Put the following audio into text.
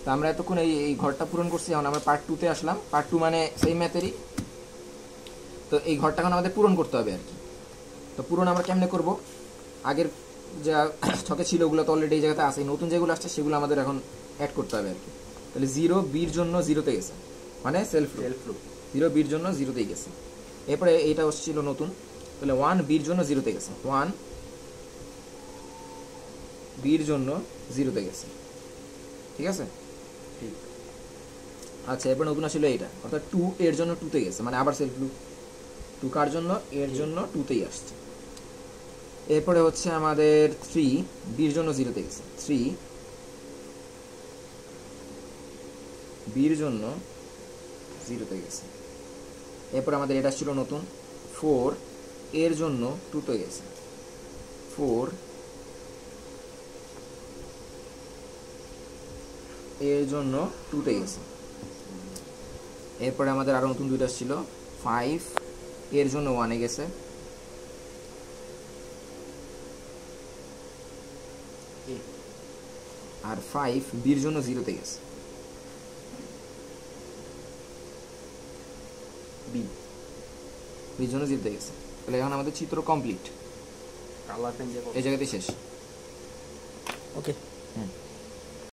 তো আমরা এতক্ষণ এই ঘরটা পূরণ করছি, এখন আমরা পার্ট 2 তে আসলাম। পার্ট 2 মানে সেই ম্যাথেরই। তো এই ঘরটা এখন আমাদের পূরণ করতে হবে আর কি। তো পূরণ আমরা কেমনে করব? আগের যা ছকে ছিল ওগুলো তো অলরেডি এই জায়গাতে আছে, নতুন যেগুলো আসছে সেগুলো আমাদের এখন অ্যাড করতে হবে আর কি। তাহলে 0 বির জন্য 0-তে গেছে, মানে সেলফ লুপ। 0 বির জন্য 0-তেই গেছে। এরপরে এইটা ছিল নতুন, তাহলে 1 বির জন্য 0-তে গেছে, 1 বির জন্য 0-তে গেছে। ঠিক আছে, ঠিক। আচ্ছা, এরপর নতুন আসলে এইটা, অর্থাৎ 2 এর জন্য 2-তে গেছে, মানে আবার সেলফ লুপ। 2 কার জন্য? এর জন্য 2-তেই আসছে। এরপরে হচ্ছে আমাদের 3 বির জন্য 0-তে গেছে, 3 বির জন্য 0-তে গেছে। এরপর আমাদের এটা ছিল নতুন, 4 এর জন্য 2-তে গেছে, 4 এর জন্য 2-তে গেছে। এরপরে আমাদের আরো নতুন দুইটা ছিল, 5 এর জন্য 1-এ গেছে, আর 5 বির জন্য 0-তে গেছে, বির জন্য 0-তে গেছে। তাহলে এখন আমাদের চিত্র কমপ্লিট, কালার চেঞ্জ এই জায়গাতেই শেষ। ওকে। হুম।